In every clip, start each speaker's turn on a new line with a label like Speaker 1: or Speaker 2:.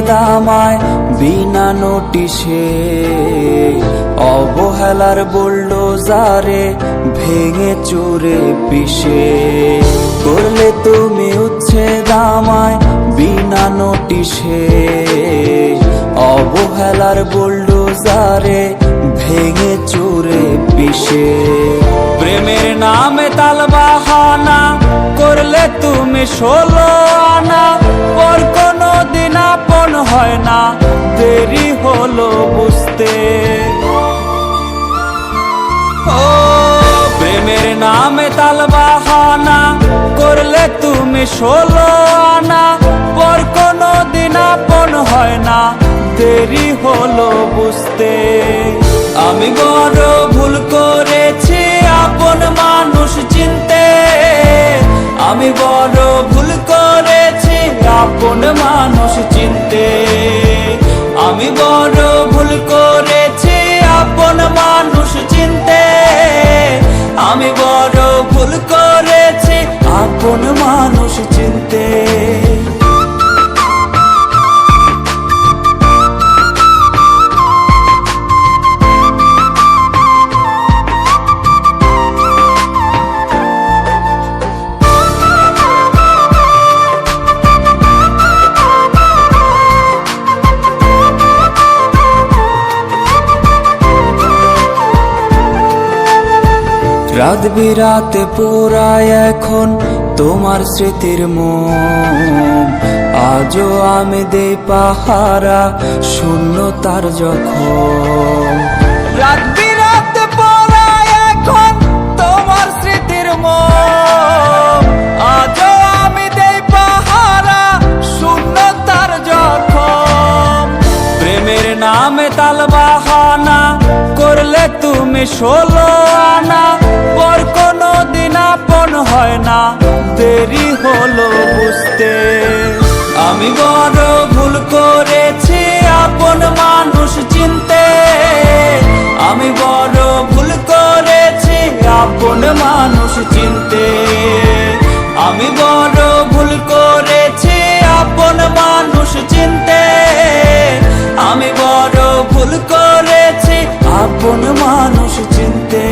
Speaker 1: দামায় বিনা নোটিশে, অবহেলার বুলডোজারে ভেঙে চুরে পিষে। করলে তুমি উচ্ছেদ আমায় বিনা নোটিশে, অবহেলার বুলডোজারে ভেঙে চুরে পিষে। প্রেমের নামে তালবাহানা করলে তুমি 16 আনা, পর কোনো দিন আপন হয় না, দেরি হলো বুঝতে। ও প্রেমের নামে তালবাহানা করলে তুমি 16 আনা, পর কোনো দিন আপন হয় না, দেরি হলো বুঝতে। আমি বড় ভুল করেছি আপন মানুষ চিনতে, আমি বড় ভুল করেছি আপন মানুষ চিনতে। আমি বড় ভুল করেছি আপন মানুষ চিনতে, আমি বড় ভুল করেছি আপন মানুষ চিনতে। রাত বিরাতে পোড়ায় এখন তোমার স্মৃতির মোম, আজও আমি দেই পাহারা শূন্যতার যখন। রাত বিরাতে পোড়ায় এখন তোমার স্মৃতির মোম, আজও আমি দেই পাহারা শূন্যতার যখন। প্রেমের নামে তালবাহানা করলে তুমি 16 আনা, পর কোনো দিন আপন হয় না, দেরি হলো বুঝতে। আমি বড় ভুল করেছি আপন মানুষ চিনতে, আমি বড় ভুল করেছি আপন মানুষ চিনতে। আমি বড় ভুল করেছি আপন মানুষ চিনতে, আমি বড় ভুল করেছি আপন মানুষ চিনতে।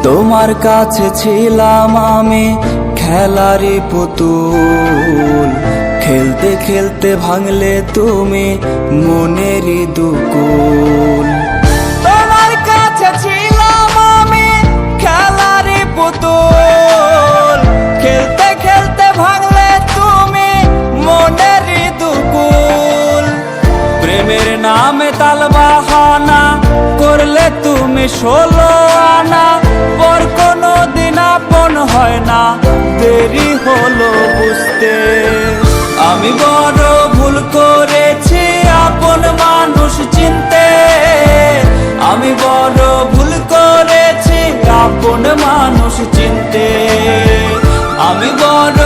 Speaker 1: তোমার কাছে ছিলাম আমি খেলারি পুতুল, খেলতে খেলতে ভাঙলে তুমি মনেরই দুকুল। তোমার কাছে ছিলাম আমি খেলারি পুতুল, খেলতে খেলতে ভাঙলে তুমি মনেরই দুকুল। প্রেমের নামে তালবাহানা করলে তুমি 16 আনা, পর কোনো দিন আপন হয় না, দেরি হলো বুঝতে। আমি বড় ভুল করেছি আপন মানুষ চিনতে, আমি বড় ভুল করেছি আপন মানুষ চিনতে। আমি বড়